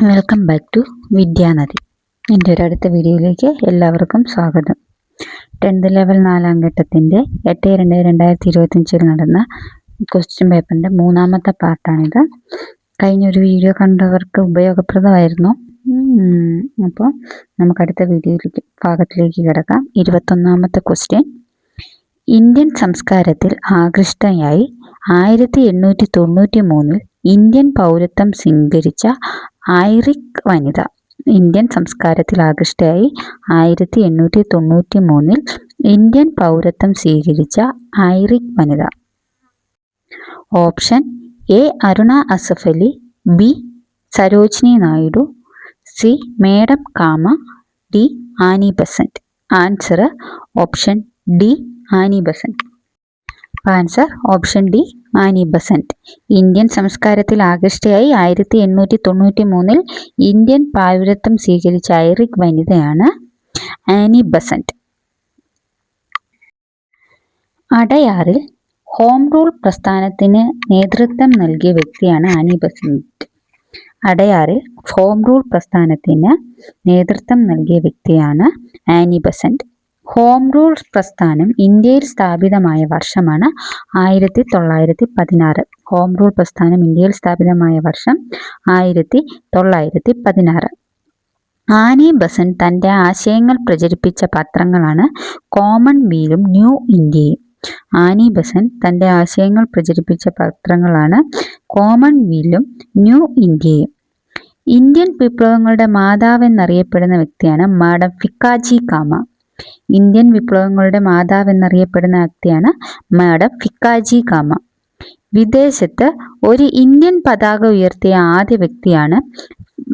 Welcome back to വിദ്യാനദി. എൻ്റെ ഒരു അടുത്ത വീഡിയോയിലേക്ക് എല്ലാവർക്കും സ്വാഗതം. 10th ലെവൽ 4ാം ഘട്ടത്തിൻ്റെ 8/2/2025 നടന്ന ക്വസ്റ്റ്യൻ പേപ്പറിൻ്റെ 3ാമത്തെ പാർട്ടാണിത്. കഴിഞ്ഞൊരു വീഡിയോ കണ്ടവർക്ക് ഉപയോഗപ്രദമായിരുന്നു. അപ്പോൾ നമുക്കടുത്ത ഭാഗത്തിലേക്ക് കിടക്കാം. 21ാമത്തെ ക്വസ്റ്റ്യൻ. ഇന്ത്യൻ സംസ്കാരത്തിൽ ആകൃഷ്ടയായി 1893 ഇന്ത്യൻ പൗരത്വം സ്വീകരിച്ച ഐറിക് വനിത. ഇന്ത്യൻ സംസ്കാരത്തിൽ ആകൃഷ്ടയായി 1893 ഇന്ത്യൻ പൗരത്വം സ്വീകരിച്ച ഐറിക് വനിത. Option A Aruna Asaf Ali, B Sarojini Naidu, C madam Cama, D Annie Besant. Answer option D Annie Besant. Answer option D Annie Besant. Indian സംസ്കാരത്തിൽ ആകൃഷ്ടയായി 1893 ഇന്ത്യൻ പൗരത്വം സ്വീകരിച്ച ഐറിക് വനിതയാണ് ആനി ബസന്റ്. അടയാറിൽ ഹോം റൂൾ പ്രസ്ഥാനത്തിന് നേതൃത്വം നൽകിയ വ്യക്തിയാണ് ആനി ബസന്റ്. അടയാറിൽ ഹോം റൂൾ പ്രസ്ഥാനത്തിന് നേതൃത്വം നൽകിയ വ്യക്തിയാണ് ആനി ബസന്റ്. ഹോം റൂൾ പ്രസ്ഥാനം ഇന്ത്യയിൽ സ്ഥാപിതമായ വർഷമാണ് 1916. ഹോം റൂൾ പ്രസ്ഥാനം ഇന്ത്യയിൽ സ്ഥാപിതമായ വർഷം 1916. ആനി ബസന്റ് തൻ്റെ ആശയങ്ങൾ പ്രചരിപ്പിച്ച പത്രങ്ങളാണ് കോമൺവെൽത്തും ന്യൂ ഇന്ത്യയും. ആനി ബസന്റ് തൻ്റെ ആശയങ്ങൾ പ്രചരിപ്പിച്ച പത്രങ്ങളാണ് കോമൺവെൽത്തും ന്യൂ ഇന്ത്യയും. ഇന്ത്യൻ വിപ്ലവങ്ങളുടെ മാതാവ് എന്നറിയപ്പെടുന്ന വ്യക്തിയാണ് മാഡം ഭിക്കാജി കാമ. ഇന്ത്യൻ വിപ്ലവങ്ങളുടെ മാതാവ് എന്നറിയപ്പെടുന്ന വ്യക്തിയാണ് മാഡം ഭിക്കാജി കാമ. വിദേശത്ത് ഒരു ഇന്ത്യൻ പതാക ഉയർത്തിയ ആദ്യ വ്യക്തിയാണ്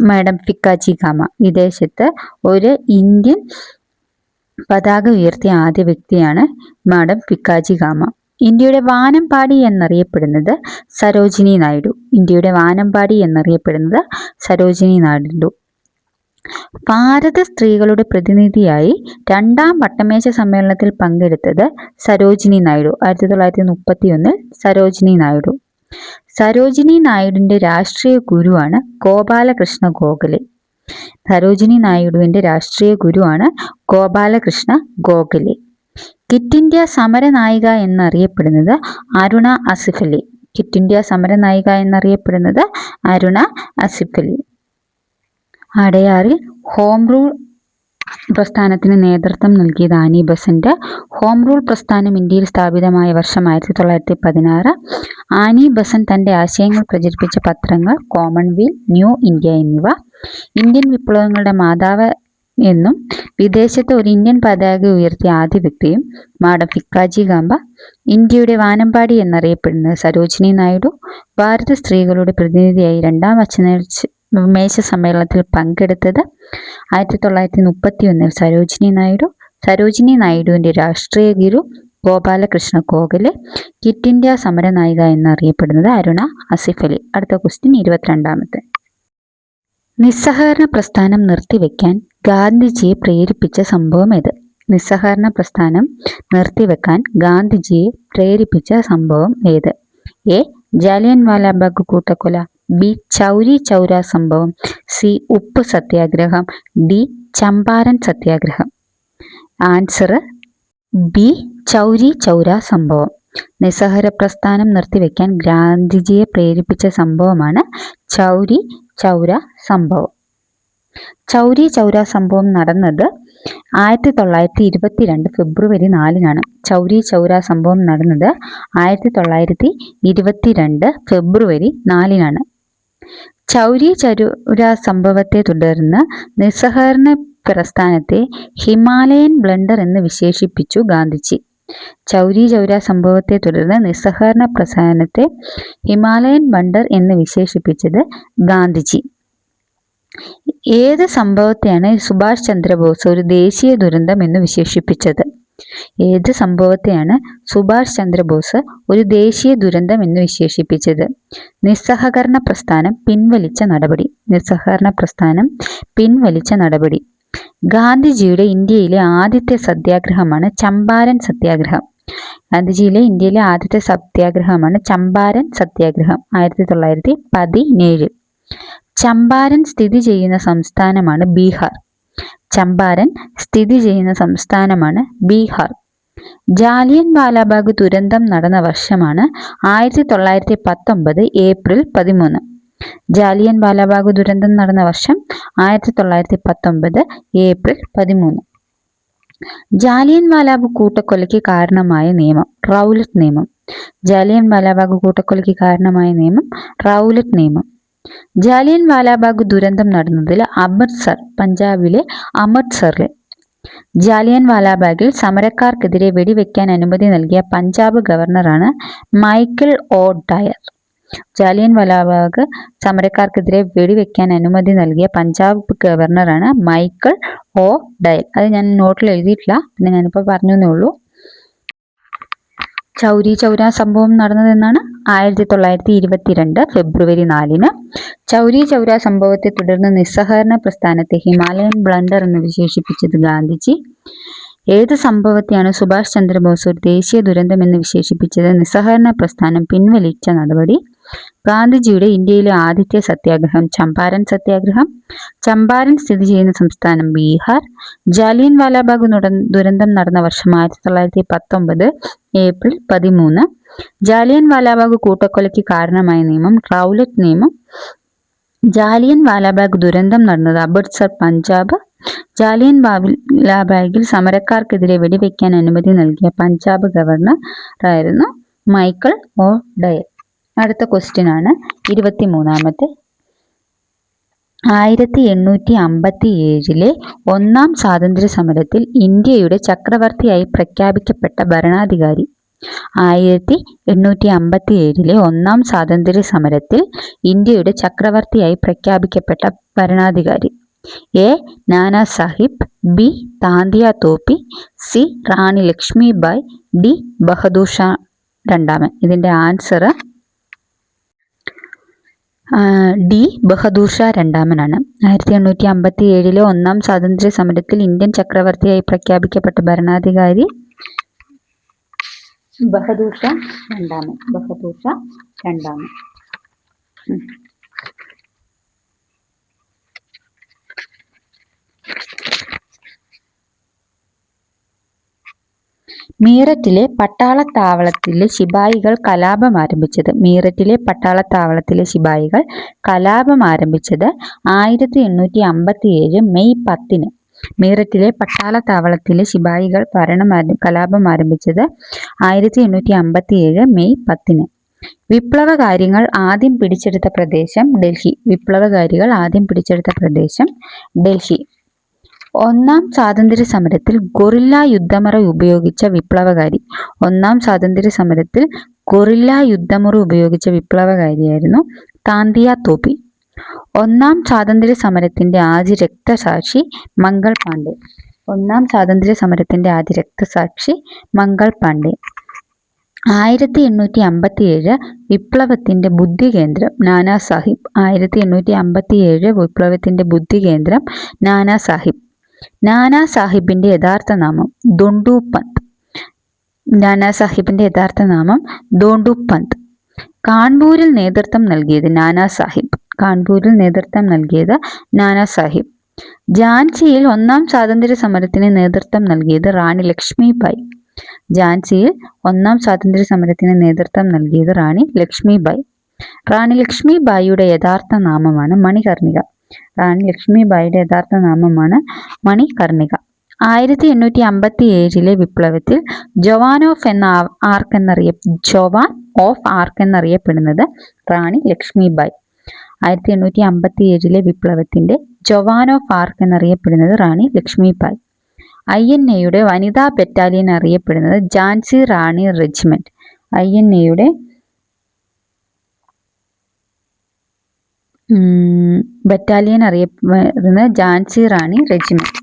മാഡം ഭിക്കാജി കാമ. വിദേശത്ത് ഒരു ഇന്ത്യൻ പതാക ഉയർത്തിയ ആദ്യ വ്യക്തിയാണ് മാഡം ഭിക്കാജി കാമ. ഇന്ത്യയുടെ വാനമ്പാടി എന്നറിയപ്പെടുന്നത് സരോജിനി നായിഡു. ഇന്ത്യയുടെ വാനമ്പാടി എന്നറിയപ്പെടുന്നത് സരോജിനി നായിഡു. ഭാരത സ്ത്രീകളുടെ പ്രതിനിധിയായി 2ാം വട്ടമേശ സമ്മേളനത്തിൽ പങ്കെടുത്തത് സരോജിനി നായിഡു. 1931 സരോജിനി നായിഡു. സരോജിനി നായിഡുവിൻ്റെ രാഷ്ട്രീയ ഗുരുവാണ് ഗോപാലകൃഷ്ണ ഗോഖലെ. സരോജിനി നായിഡുവിൻ്റെ രാഷ്ട്രീയ ഗുരുവാണ് ഗോപാലകൃഷ്ണ ഗോഖലെ. ക്വിറ്റ് ഇന്ത്യ സമരനായിക എന്നറിയപ്പെടുന്നത് അരുണ അസിഫ് അലി. ക്വിറ്റ് ഇന്ത്യ സമരനായിക എന്നറിയപ്പെടുന്നത് അരുണ അസിഫ് അലി. അടയാറിൽ ഹോം റൂൾ പ്രസ്ഥാനത്തിന് നേതൃത്വം നൽകിയത് ആനി ബസന്റ്. ഹോം റൂൾ പ്രസ്ഥാനം ഇന്ത്യയിൽ സ്ഥാപിതമായ വർഷം 1916. ആനി ബസന്റ് തൻ്റെ ആശയങ്ങൾ പ്രചരിപ്പിച്ച പത്രങ്ങൾ കോമൺവെൽത്ത്, ന്യൂ ഇന്ത്യ എന്നിവ. ഇന്ത്യൻ വിപ്ലവങ്ങളുടെ മാതാവ് എന്നും വിദേശത്ത് ഒരു ഇന്ത്യൻ പതാക ഉയർത്തിയ ആദ്യ വ്യക്തിയും മാഡം ഭിക്കാജി കാമ. ഇന്ത്യയുടെ വാനമ്പാടി എന്നറിയപ്പെടുന്നത് സരോജിനി നായിഡു. ഭാരത സ്ത്രീകളുടെ പ്രതിനിധിയായി 2ാം വട്ടമേശ സമ്മേളനത്തിൽ പങ്കെടുത്തത് 1931 സരോജിനി നായിഡു. സരോജിനി നായിഡുവിൻ്റെ രാഷ്ട്രീയ ഗുരു ഗോപാലകൃഷ്ണ ഗോഖലെ. ക്വിറ്റ് ഇന്ത്യ സമരനായിക എന്നറിയപ്പെടുന്നത് അരുണ അസിഫ് അലി. അടുത്ത ക്വസ്റ്റ്യൻ 22ാമത്തെ. നിസ്സഹകരണ പ്രസ്ഥാനം നിർത്തിവെക്കാൻ ഗാന്ധിജിയെ പ്രേരിപ്പിച്ച സംഭവം ഏത്? നിസ്സഹകരണ പ്രസ്ഥാനം നിർത്തിവെക്കാൻ ഗാന്ധിജിയെ പ്രേരിപ്പിച്ച സംഭവം ഏത്? എ ജാലിയൻവാലാബാഗ് കൂട്ടക്കൊല, ബി ചൗരി ചൗര സംഭവം, സി ഉപ്പ് സത്യാഗ്രഹം, ഡി ചമ്പാരൻ സത്യാഗ്രഹം. ആൻസർ ബി ചൗരി ചൗര സംഭവം. നിസ്സഹകരണ പ്രസ്ഥാനം നിർത്തിവെക്കാൻ ഗാന്ധിജിയെ പ്രേരിപ്പിച്ച സംഭവമാണ് ചൗരി ചൗര സംഭവം. ചൗരി ചൗര സംഭവം നടന്നത് 1922 ഫെബ്രുവരി 4-നാണ്. ചൗരി ചൗര സംഭവം നടന്നത് 1922 ഫെബ്രുവരി 4-നാണ്. ചൗരി ചൗര സംഭവത്തെ തുടർന്ന് നിസ്സഹകരണ പ്രസ്ഥാനത്തെ ഹിമാലയൻ ബ്ലണ്ടർ എന്ന് വിശേഷിപ്പിച്ചു ഗാന്ധിജി. ചൗരി ചൗര സംഭവത്തെ തുടർന്ന് നിസ്സഹകരണ പ്രസ്ഥാനത്തെ ഹിമാലയൻ ബ്ലണ്ടർ എന്ന് വിശേഷിപ്പിച്ചത് ഗാന്ധിജി. ഏത് സംഭവത്തെയാണ് സുഭാഷ് ചന്ദ്രബോസ് ഒരു ദേശീയ ദുരന്തം എന്ന് വിശേഷിപ്പിച്ചത്? ഏത് സംഭവത്തെയാണ് സുഭാഷ് ചന്ദ്രബോസ് ഒരു ദേശീയ ദുരന്തം എന്ന് വിശേഷിപ്പിച്ചത്? നിസ്സഹകരണ പ്രസ്ഥാനം പിൻവലിച്ച നടപടി. നിസ്സഹകരണ പ്രസ്ഥാനം പിൻവലിച്ച നടപടി. ഗാന്ധിജിയുടെ ഇന്ത്യയിലെ ആദ്യത്തെ സത്യാഗ്രഹമാണ് ചമ്പാരൻ സത്യാഗ്രഹം. ഇന്ത്യയിലെ ആദ്യത്തെ സത്യാഗ്രഹമാണ് ചമ്പാരൻ സത്യാഗ്രഹം 1917. ചമ്പാരൻ സ്ഥിതി ചെയ്യുന്ന സംസ്ഥാനമാണ് ബീഹാർ. ചമ്പാരൻ സ്ഥിതി ചെയ്യുന്ന സംസ്ഥാനമാണ് ബീഹാർ. ജാലിയൻ വാലാബാഗ് ദുരന്തം നടന്ന വർഷമാണ് 1919 ഏപ്രിൽ 13. ജാലിയൻ വാലാബാഗ് ദുരന്തം നടന്ന വർഷം 1919 ഏപ്രിൽ 13. ജാലിയൻ വാലാബാഗ് കൂട്ടക്കൊലയ്ക്ക് കാരണമായ നിയമം റൗലറ്റ് നിയമം. ജാലിയൻ വാലാബാഗ് കൂട്ടക്കൊലയ്ക്ക് കാരണമായ നിയമം റൗലറ്റ് നിയമം. ജാലിയൻ വാലാബാഗ് ദുരന്തം നടന്നതിൽ അമൃത്സർ, പഞ്ചാബിലെ അമൃത്സറിൽ. ജാലിയൻ വാലാബാഗിൽ സമരക്കാർക്കെതിരെ വെടിവെക്കാൻ അനുമതി നൽകിയ പഞ്ചാബ് ഗവർണറാണ് Michael O'Dwyer. Jallian Walabagh സമരക്കാർക്കെതിരെ വെടിവെക്കാൻ അനുമതി നൽകിയ പഞ്ചാബ് ഗവർണറാണ് മൈക്കിൾ ഒ ഡയർ. അത് ഞാൻ നോട്ടിൽ എഴുതിയിട്ടില്ല, പിന്നെ ഞാനിപ്പോൾ പറഞ്ഞേ ഉള്ളൂ. ചൗരി ചൗര സംഭവം നടന്നതെന്നാണ് 1922 ഫെബ്രുവരി 4. ചൗരി ചൗര സംഭവത്തെ തുടർന്ന് നിസ്സഹകരണ പ്രസ്ഥാനത്തെ ഹിമാലയൻ ബ്ലണ്ടർ എന്ന് വിശേഷിപ്പിച്ചത് ഗാന്ധിജി. ഏത് സംഭവത്തെയാണ് സുഭാഷ് ചന്ദ്രബോസ് ഒരു ദേശീയ ദുരന്തം എന്ന് വിശേഷിപ്പിച്ചത്? നിസ്സഹകരണ പ്രസ്ഥാനം പിൻവലിച്ച നടപടി. ഗാന്ധിജിയുടെ ഇന്ത്യയിലെ ആദ്യത്തെ സത്യാഗ്രഹം ചമ്പാരൻ സത്യാഗ്രഹം. ചമ്പാരൻ സ്ഥിതി ചെയ്യുന്ന സംസ്ഥാനം ബീഹാർ. ജാലിയൻ വാലാബാഗ് ദുരന്തം നടന്ന വർഷം 1919 ഏപ്രിൽ 13. ജാലിയൻ വാലാബാഗ് കൂട്ടക്കൊലയ്ക്ക് കാരണമായ നിയമം റൗലറ്റ് നിയമം. ജാലിയൻ വാലാബാഗ് ദുരന്തം നടന്നത് അമൃത്സർ, പഞ്ചാബ്. ജാലിയൻ വാലാബാഗിൽ സമരക്കാർക്കെതിരെ വെടിവെക്കാൻ അനുമതി നൽകിയ പഞ്ചാബ് ഗവർണർ ആയിരുന്നു മൈക്കിൾ ഒ ഡയർ. അടുത്ത ക്വസ്റ്റ്യൻ ആണ് 23. 1857 ഒന്നാം സ്വാതന്ത്ര്യ സമരത്തിൽ ഇന്ത്യയുടെ ചക്രവർത്തിയായി പ്രഖ്യാപിക്കപ്പെട്ട ഭരണാധികാരി. 1857 ഒന്നാം സ്വാതന്ത്ര്യ സമരത്തിൽ ഇന്ത്യയുടെ ചക്രവർത്തിയായി പ്രഖ്യാപിക്കപ്പെട്ട ഭരണാധികാരി. A. Nana Sahib, B. Tantia Tope, C. Rani Lakshmibai, D. Bahadur Shah രണ്ടാമൻ. ഇതിന്റെ ആൻസർ ഡി. ബഹദൂർ ഷാ രണ്ടാമനാണ്. 1857 ഒന്നാം സ്വാതന്ത്ര്യ സമരത്തിൽ ഇന്ത്യൻ ചക്രവർത്തിയായി പ്രഖ്യാപിക്കപ്പെട്ട ഭരണാധികാരി ബഹദൂർ ഷാ രണ്ടാമൻ. ബഹദൂർ ഷാ രണ്ടാമൻ. മീററ്റിലെ പട്ടാളത്താവളത്തിലെ ശിപായികൾ കലാപം ആരംഭിച്ചത്. മീററ്റിലെ പട്ടാളത്താവളത്തിലെ ശിപായികൾ കലാപം ആരംഭിച്ചത് 1857 മെയ് 10. മീററ്റിലെ പട്ടാളത്താവളത്തിലെ ശിപായികൾ കലാപം ആരംഭിച്ചത് 1857 മെയ് 10. വിപ്ലവകാരികൾ ആദ്യം പിടിച്ചെടുത്ത പ്രദേശം ഡൽഹി. വിപ്ലവകാരികൾ ആദ്യം പിടിച്ചെടുത്ത പ്രദേശം ഡൽഹി. ഒന്നാം സ്വാതന്ത്ര്യ സമരത്തിൽ ഗൊറില്ല യുദ്ധമുറ ഉപയോഗിച്ച വിപ്ലവകാരി. ഒന്നാം സ്വാതന്ത്ര്യ സമരത്തിൽ ഗൊറില്ല യുദ്ധമുറ ഉപയോഗിച്ച വിപ്ലവകാരിയായിരുന്നു താന്തിയ തോപ്പി. ഒന്നാം സ്വാതന്ത്ര്യ സമരത്തിന്റെ ആദ്യ രക്തസാക്ഷി മംഗൾ പാണ്ഡെ. ഒന്നാം സ്വാതന്ത്ര്യ സമരത്തിന്റെ ആദ്യ രക്തസാക്ഷി മംഗൾ പാണ്ഡെ. 1857 വിപ്ലവത്തിന്റെ ബുദ്ധികേന്ദ്രം നാനാ സാഹിബ്. 1857 വിപ്ലവത്തിന്റെ ബുദ്ധികേന്ദ്രം നാനാ സാഹിബ്. നാനാ സാഹിബിന്റെ യഥാർത്ഥ നാമം ദോണ്ടു പന്ത്. നാനാ സാഹിബിന്റെ യഥാർത്ഥ നാമം ദോണ്ടു പന്ത്. കാൺപൂരിൽ നേതൃത്വം നൽകിയത് നാനാ സാഹിബ്. കാൺപൂരിൽ നേതൃത്വം നൽകിയത് നാനാ സാഹിബ്. ഝാൻസിയിൽ ഒന്നാം സ്വാതന്ത്ര്യ സമരത്തിന് നേതൃത്വം നൽകിയത് റാണി ലക്ഷ്മിബായി. ഝാൻസിയിൽ ഒന്നാം സ്വാതന്ത്ര്യ സമരത്തിന് നേതൃത്വം നൽകിയത് റാണി ലക്ഷ്മിബായി. റാണി ലക്ഷ്മിബായിയുടെ യഥാർത്ഥ നാമമാണ് മണികർണിക. റാണി ലക്ഷ്മിബായിയുടെ യഥാർത്ഥ നാമമാണ് മണികർണിക. 1857 വിപ്ലവത്തിൽ ജവാൻ ഓഫ് ആർക്ക് എന്നറിയപ്പെടുന്നത് റാണി ലക്ഷ്മിബായി. 1857 വിപ്ലവത്തിന്റെ ജവാൻ ഓഫ് ആർക്ക് എന്നറിയപ്പെടുന്നത് റാണി ലക്ഷ്മിബായി. INA വനിതാ ബറ്റാലിയൻ അറിയപ്പെടുന്നത് ഝാൻസി റാണി റെജിമെന്റ്. INA ബറ്റാലിയൻ അറിയപ്പെടുന്നത് ഝാൻസി റാണി റെജിമെന്റ്.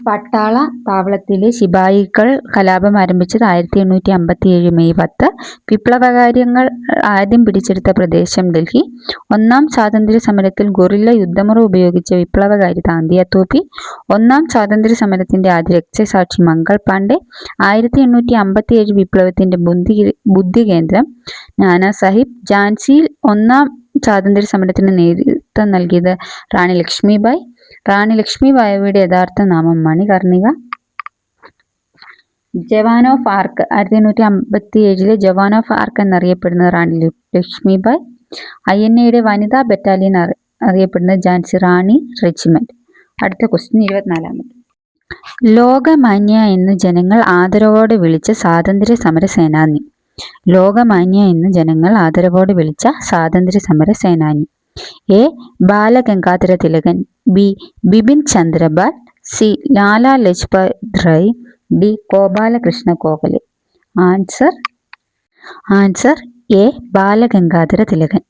പട്ടാള താവളത്തിലെ ശിപായികൾ കലാപം ആരംഭിച്ചത് 1857 മെയ് 10. വിപ്ലവകാരികൾ ആദ്യം പിടിച്ചെടുത്ത പ്രദേശം ഡൽഹി. ഒന്നാം സ്വാതന്ത്ര്യ സമരത്തിൽ ഗൊറില്ല യുദ്ധമുറ ഉപയോഗിച്ച വിപ്ലവകാരി താന്തിയ തോപ്പി. ഒന്നാം സ്വാതന്ത്ര്യ സമരത്തിന്റെ ആദ്യ രക്തസാക്ഷി മംഗൾ പാണ്ഡെ. 1857 വിപ്ലവത്തിന്റെ ബുദ്ധികേന്ദ്രം നാനാ സാഹിബ്. ഝാൻസിയിൽ ഒന്നാം സ്വാതന്ത്ര്യ സമരത്തിന് നേതൃത്വം നൽകിയത് റാണി ലക്ഷ്മിബായി. റാണി ലക്ഷ്മിബായിയുടെ യഥാർത്ഥ നാമം മണികർണിക. ജവാൻ ഓഫ് ആർക്ക് 1857 ജവാൻ ഓഫ് ആർക്ക് എന്നറിയപ്പെടുന്നത് റാണി ലക്ഷ്മിബായി. INA വനിതാ ബറ്റാലിയൻ അറിയപ്പെടുന്നത് ഝാൻസി റാണി റെജിമെന്റ്. അടുത്ത ക്വസ്റ്റ്യൻ 24. ലോകമാന്യ എന്ന് ജനങ്ങൾ ആദരവോടെ വിളിച്ച സ്വാതന്ത്ര്യ സമര സേനാനി. ലോകമാന്യ എന്ന് ജനങ്ങൾ ആദരവോടെ വിളിച്ച സ്വാതന്ത്ര്യ സമര സേനാനി. A. Balagangadhara Tilak. B. Bipin Chandrapal. C. Lala Lajpat Rai. D. Gopalakrishna Gokhale. Answer A. Balagangadhara Tilak.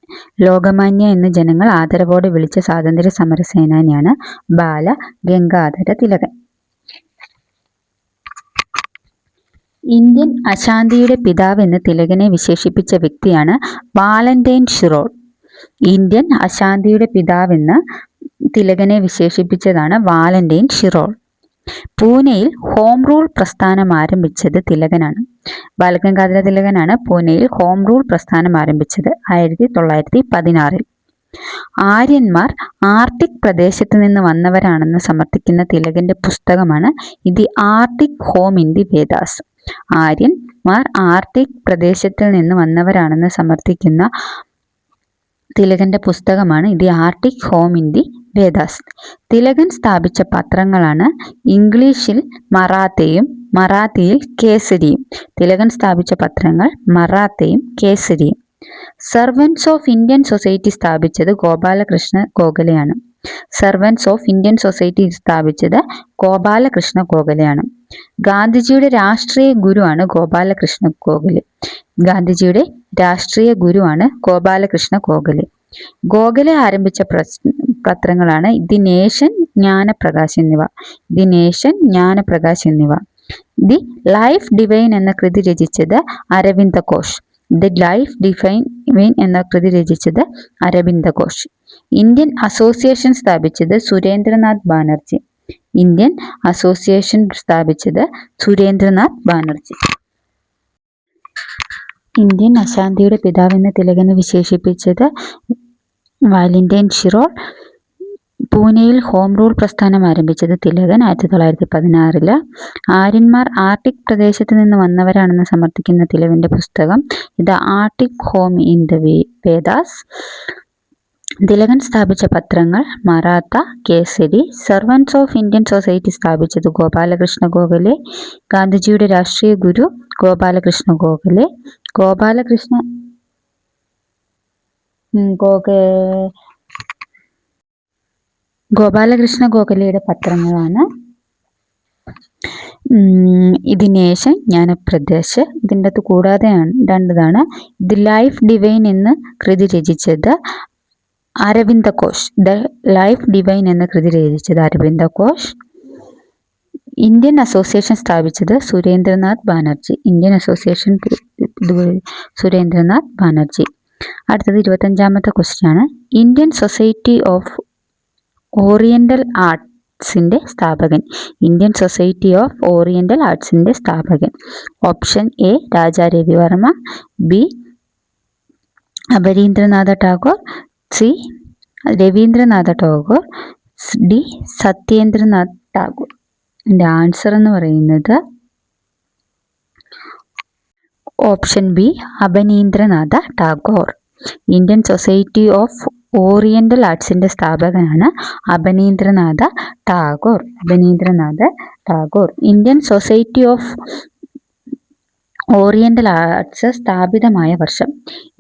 Lokmanya എന്ന് ജനങ്ങൾ ആദരവോടെ വിളിച്ച സ്വാതന്ത്ര്യ സമര സേനാനിയാണ് ബാലഗംഗാധര തിലകൻ. ഇന്ത്യൻ അശാന്തിയുടെ പിതാവ് എന്ന് തിലകനെ വിശേഷിപ്പിച്ച വ്യക്തിയാണ് വാലന്റൈൻ ഷിറോഡ്. ഇന്ത്യൻ അശാന്തിയുടെ പിതാവെന്ന് തിലകനെ വിശേഷിപ്പിച്ചതാണ് വാലന്റൈൻ ഷിറോഡ്. പൂനെയിൽ ഹോം റൂൾ പ്രസ്ഥാനം ആരംഭിച്ചത് തിലകനാണ്. ബാലഗംഗാധര തിലകനാണ് പൂനെയിൽ ഹോം റൂൾ പ്രസ്ഥാനം ആരംഭിച്ചത് 1916. ആര്യന്മാർ ആർട്ടിക് പ്രദേശത്ത് നിന്ന് വന്നവരാണെന്ന് സമർത്ഥിക്കുന്ന തിലകന്റെ പുസ്തകമാണ് the Arctic home in the Vedas. ആര്യന്മാർ ആർട്ടിക് പ്രദേശത്തിൽ നിന്ന് വന്നവരാണെന്ന് സമർത്ഥിക്കുന്ന തിലകന്റെ പുസ്തകമാണ് the Arctic home in the Vedas. Tilak സ്ഥാപിച്ച പത്രങ്ങളാണ് ഇംഗ്ലീഷിൽ മറാത്തയും മറാത്തിയിൽ കേസരിയും. തിലകൻ സ്ഥാപിച്ച പത്രങ്ങൾ മറാത്തയും കേസരിയും. സർവൻസ് ഓഫ് ഇന്ത്യൻ സൊസൈറ്റി സ്ഥാപിച്ചത് ഗോപാലകൃഷ്ണ ഗോഖലെയാണ്. സർവൻസ് ഓഫ് ഇന്ത്യൻ സൊസൈറ്റി സ്ഥാപിച്ചത് ഗോപാലകൃഷ്ണ ഗോഖലെയാണ്. ഗാന്ധിജിയുടെ രാഷ്ട്രീയ ഗുരുവാണ് ഗോപാലകൃഷ്ണ ഗോഖലെ. ഗാന്ധിജിയുടെ രാഷ്ട്രീയ ഗുരുവാണ് ഗോപാലകൃഷ്ണ ഗോഖലെ. ഗോഖലെ ആരംഭിച്ച പത്രങ്ങളാണ് ദി നേഷൻ, ജ്ഞാനപ്രകാശ് എന്നിവ. ദി നേഷൻ, ജ്ഞാനപ്രകാശ് എന്നിവ. ദി ലൈഫ് ഡിവൈൻ എന്ന കൃതി രചിച്ചത് Aravinda Ghosh. The life divine എന്ന കൃതി രചിച്ചത് അരവിന്ദ ഘോഷ്. ഇന്ത്യൻ അസോസിയേഷൻ സ്ഥാപിച്ചത് സുരേന്ദ്രനാഥ് ബാനർജി. ഇന്ത്യൻ അസോസിയേഷൻ സ്ഥാപിച്ചത് സുരേന്ദ്രനാഥ് ബാനർജി. ഇന്ത്യൻ അശാന്തിയുടെ പിതാവെന്ന് തിലകനെ വിശേഷിപ്പിച്ചത് വാലന്റൈൻ ഷിറോഡ്. പൂനെയിൽ ഹോം റൂൾ പ്രസ്ഥാനം ആരംഭിച്ചത് തിലകൻ 1916. ആര്യന്മാർ ആർട്ടിക് പ്രദേശത്ത് നിന്ന് വന്നവരാണെന്ന് സമർത്ഥിക്കുന്ന തിലകന്റെ പുസ്തകം the Arctic home in the Vedas. Tilak സ്ഥാപിച്ച പത്രങ്ങൾ Maratha, Kesari. Servants of Indian society സ്ഥാപിച്ചത് ഗോപാലകൃഷ്ണ ഗോഖലെ. ഗാന്ധിജിയുടെ രാഷ്ട്രീയ ഗുരു ഗോപാലകൃഷ്ണ ഗോഖലെ. ഗോപാലകൃഷ്ണ ഗോഖലെയുടെ പത്രങ്ങളാണ് ദി നേഷൻ, ജ്ഞാനപ്രകാശ്. ഇതിൻ്റെ അകത്ത് കൂടാതെ രണ്ടതാണ് ദി ലൈഫ് ഡിവൈൻ എന്ന് കൃതി രചിച്ചത് Aravinda Ghosh. The life divine എന്ന കൃതി രചിച്ചത് അരവിന്ദ ഘോഷ്. ഇന്ത്യൻ അസോസിയേഷൻ സ്ഥാപിച്ചത് സുരേന്ദ്രനാഥ് ബാനർജി. Indian association Surendranath Banerjee. അടുത്തത് 25ാമത്തെ ക്വസ്റ്റ്യൻ ആണ്. ഇന്ത്യൻ സൊസൈറ്റി ഓഫ് ഓറിയന്റൽ ആർട്സിന്റെ സ്ഥാപകൻ. ഇന്ത്യൻ സൊസൈറ്റി ഓഫ് ഓറിയന്റൽ ആർട്സിന്റെ സ്ഥാപകൻ. Option A Raja Ravivarma. B Abanindranath Tagore. C Rabindranath Tagore. D Satyendranath Tagore. ഇതിൻ്റെ ആൻസർ എന്ന് പറയുന്നത് option B Abanindranath Tagore. Indian society of oriental ആർട്സിന്റെ സ്ഥാപകനാണ് Abanindranath Tagore. Abanindranath Tagore. Indian society of oriental arts സ്ഥാപിതമായ വർഷം.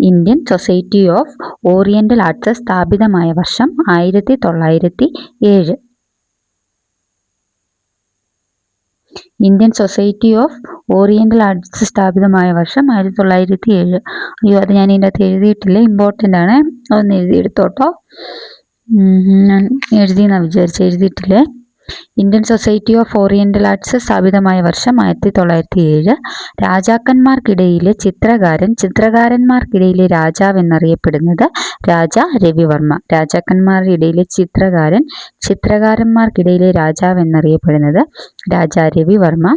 Indian society of oriental arts സ്ഥാപിതമായ വർഷം 1907. Indian society of oriental arts സ്ഥാപിതമായ വർഷം 1907. അയ്യോ, അത് ഞാൻ ഇതിൻ്റെ അകത്ത് എഴുതിയിട്ടില്ല, ഇമ്പോർട്ടൻ്റ് ആണ്, അതൊന്ന് എഴുതിയെടുത്തോട്ടോ. ഞാൻ എഴുതിയെന്നാണ് എഴുതിയിട്ടില്ലേ. Indian society of oriental arts സ്ഥാപിതമായ വർഷം 1907. രാജാക്കന്മാർക്കിടയിലെ ചിത്രകാരൻ, ചിത്രകാരന്മാർക്കിടയിലെ രാജാവ് എന്നറിയപ്പെടുന്നത് രാജ രവിവർമ്മ. രാജാക്കന്മാരുടെ ഇടയിലെ ചിത്രകാരൻ, ചിത്രകാരന്മാർക്കിടയിലെ രാജാവ് എന്നറിയപ്പെടുന്നത് രാജാ രവിവർമ്മ.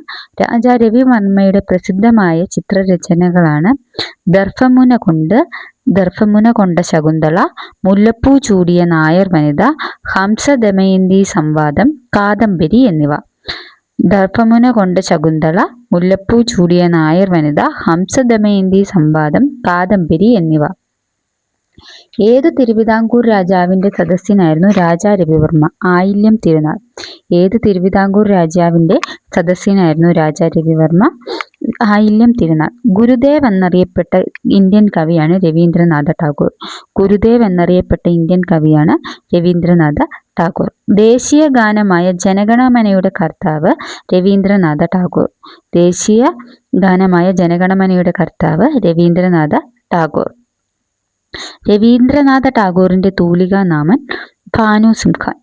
രാജാ രവിവർമ്മയുടെ പ്രസിദ്ധമായ ചിത്രരചനകളാണ് ദർഭമുന കൊണ്ട ശകുന്തള, മുല്ലപ്പൂ ചൂടിയ നായർ വനിത, ഹംസദമയന്തി സംവാദം, കാദംബരി എന്നിവ. ദർഭമുന കൊണ്ട ശകുന്തള, മുല്ലപ്പൂ ചൂടിയ നായർ വനിത, ഹംസദമയന്തി സംവാദം, കാദംബരി എന്നിവ. ഏതു തിരുവിതാംകൂർ രാജാവിന്റെ സദസ്യനായിരുന്നു രാജാ രവിവർമ്മ? ആയില്യം തിരുനാൾ. ഏത് തിരുവിതാംകൂർ രാജാവിന്റെ സദസ്യനായിരുന്നു രാജാ രവിവർമ്മ? ആയില്യം തിരുനാൾ. ഗുരുദേവ് എന്നറിയപ്പെട്ട ഇന്ത്യൻ കവിയാണ് രവീന്ദ്രനാഥ ടാഗോർ. ഗുരുദേവ് എന്നറിയപ്പെട്ട ഇന്ത്യൻ കവിയാണ് രവീന്ദ്രനാഥ ടാഗോർ. ദേശീയ ഗാനമായ ജനഗണമനയുടെ കർത്താവ് രവീന്ദ്രനാഥ ടാഗോർ. ദേശീയ ഗാനമായ ജനഗണമനയുടെ കർത്താവ് രവീന്ദ്രനാഥ ടാഗോർ. രവീന്ദ്രനാഥ ടാഗോറിന്റെ തൂലികാനാമം ഭാനു സിംഹൻ.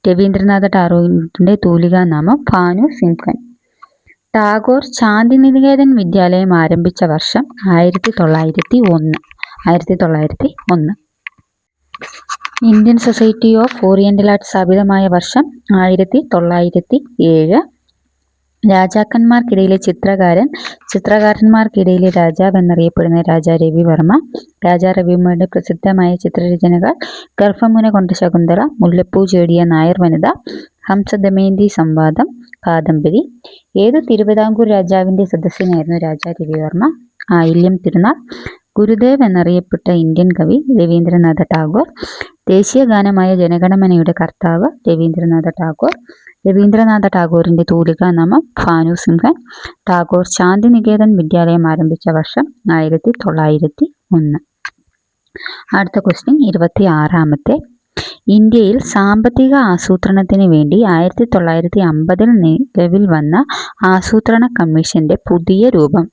രവീന്ദ്രനാഥ ടാഗോറിന്റെ തൂലികാനാമം ഭാനു സിംഹൻ. ടാഗോർ ശാന്തിനികേതൻ വിദ്യാലയം ആരംഭിച്ച വർഷം 1901. Indian society of oriental arts സ്ഥാപിതമായ വർഷം 1907. രാജാക്കന്മാർക്കിടയിലെ ചിത്രകാരൻ, ചിത്രകാരന്മാർക്കിടയിലെ രാജാവ് എന്നറിയപ്പെടുന്ന രാജാ രവിവർമ്മ. രാജാ രവിവർമ്മയുടെ പ്രസിദ്ധമായ ചിത്രരചനകൾ ഗർഭമുന കൊണ്ട ശകുന്തള, മുല്ലപ്പൂ ചൂടിയ നായർ വനിത, ഹംസദമയന്തി സംവാദം, കാദംബരി. ഏതു തിരുവിതാംകൂർ രാജാവിന്റെ സദസ്യനായിരുന്നു രാജാ രവിവർമ്മ? ആയില്യം തിരുനാൾ. ഗുരുദേവ് എന്നറിയപ്പെട്ട ഇന്ത്യൻ കവി രവീന്ദ്രനാഥ ടാഗോർ. ദേശീയ ഗാനമായ ജനഗണമനയുടെ കർത്താവ് രവീന്ദ്രനാഥ ടാഗോർ. രവീന്ദ്രനാഥ ടാഗോറിന്റെ തൂലികാനാമം ഭാനു സിംഹൻ. ടാഗോർ ശാന്തിനികേതൻ വിദ്യാലയം ആരംഭിച്ച വർഷം 1901. അടുത്ത ക്വസ്റ്റ്യൻ 26. ഇന്ത്യയിൽ സാമ്പത്തിക ആസൂത്രണത്തിന് വേണ്ടി 1950 നിലവിൽ വന്ന ആസൂത്രണ കമ്മീഷന്റെ പുതിയ രൂപം.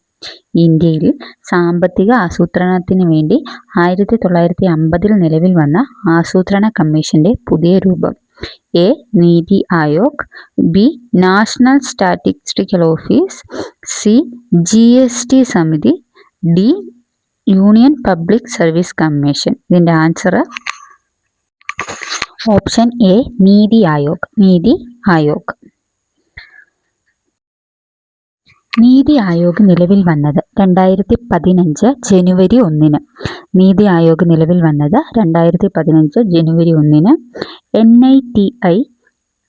ഇന്ത്യയിൽ സാമ്പത്തിക ആസൂത്രണത്തിന് വേണ്ടി 1950 നിലവിൽ വന്ന ആസൂത്രണ കമ്മീഷന്റെ പുതിയ രൂപം. A. NITI Aayog, B. National statistical office, C. GST സമിതി, D. Union public service commission. ഇതിന്റെ answer option A, NITI Aayog. NITI Aayog. NITI Aayog നിലവിൽ വന്നത് 2015 ജനുവരി 1. നീതി ആയോഗ് നിലവിൽ വന്നത് 2015 ജനുവരി 1. NITI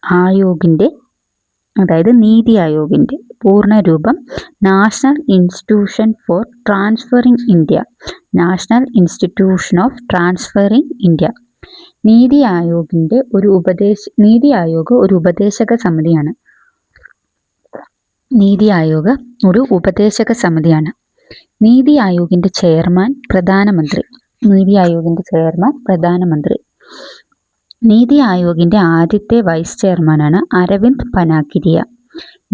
ആയോഗിന്റെ, അതായത് നീതി ആയോഗിന്റെ പൂർണ്ണരൂപം national institution for transferring India. National institution of transferring India. NITI Aayog ഒരു ഉപദേശക സമിതിയാണ്. നീതി ആയോഗ് ഒരു ഉപദേശക സമിതിയാണ്. നീതി ആയോഗിന്റെ ചെയർമാൻ പ്രധാനമന്ത്രി. നീതി ആയോഗിന്റെ ചെയർമാൻ പ്രധാനമന്ത്രി. നീതി ആയോഗിന്റെ ആദ്യത്തെ വൈസ് ചെയർമാനാണ് അരവിന്ദ് പനാഗിരിയ.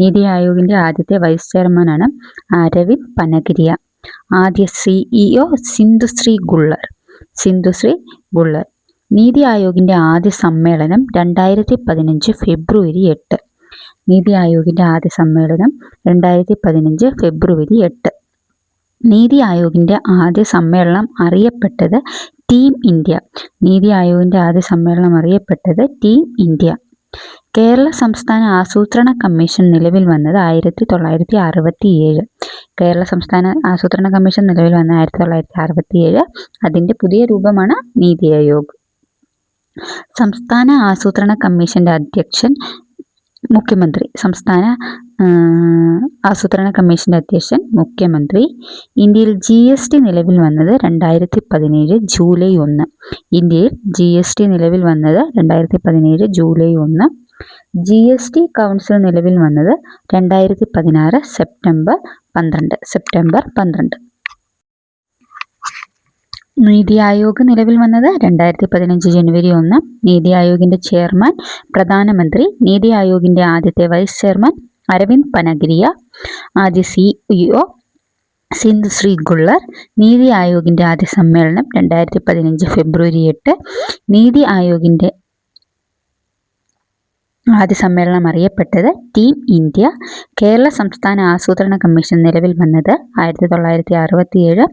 നീതി ആയോഗിന്റെ ആദ്യത്തെ വൈസ് ചെയർമാനാണ് അരവിന്ദ് പനാഗിരിയ. ആദ്യ CEO സിന്ധുശ്രീ ഗുള്ളർ. നീതി ആയോഗിന്റെ ആദ്യ സമ്മേളനം 2015 ഫെബ്രുവരി 8. നീതി ആയോഗിന്റെ ആദ്യ സമ്മേളനം 2015 ഫെബ്രുവരി 8. നീതി ആയോഗിന്റെ ആദ്യ സമ്മേളനം അറിയപ്പെട്ടത് ടീം ഇന്ത്യ. നീതി ആയോഗിന്റെ ആദ്യ സമ്മേളനം അറിയപ്പെട്ടത് ടീം ഇന്ത്യ. കേരള സംസ്ഥാന ആസൂത്രണ കമ്മീഷൻ നിലവിൽ വന്നത് 1967. കേരള സംസ്ഥാന ആസൂത്രണ കമ്മീഷൻ നിലവിൽ വന്നത് 1967. അതിന്റെ പുതിയ രൂപമാണ് നീതി ആയോഗ്. സംസ്ഥാന ആസൂത്രണ കമ്മീഷന്റെ അധ്യക്ഷൻ മുഖ്യമന്ത്രി. സംസ്ഥാന ആസൂത്രണ കമ്മീഷന്റെ അധ്യക്ഷൻ മുഖ്യമന്ത്രി. ഇന്ത്യയിൽ GST നിലവിൽ വന്നത് 2017 ജൂലൈ 1. ഇന്ത്യയിൽ GST നിലവിൽ വന്നത് 2017 ജൂലൈ 1. GST കൗൺസിൽ നിലവിൽ വന്നത് 2016 സെപ്റ്റംബർ 12. നീതി ആയോഗ് നിലവിൽ വന്നത് 2015 ജനുവരി 1. നീതി ആയോഗിന്റെ ചെയർമാൻ പ്രധാനമന്ത്രി. നീതി ആയോഗിന്റെ ആദ്യത്തെ വൈസ് ചെയർമാൻ അരവിന്ദ് പനാഗിരിയ. ആദ്യ CEO സിന്ധുശ്രീ ഗുള്ളർ. നീതി ആയോഗിന്റെ ആദ്യ സമ്മേളനം 2015 ഫെബ്രുവരി 8. നീതി ആയോഗിന്റെ ആദ്യ സമ്മേളനം അറിയപ്പെട്ടത് ടീം ഇന്ത്യ. കേരള സംസ്ഥാന ആസൂത്രണ കമ്മീഷൻ നിലവിൽ വന്നത് 1967.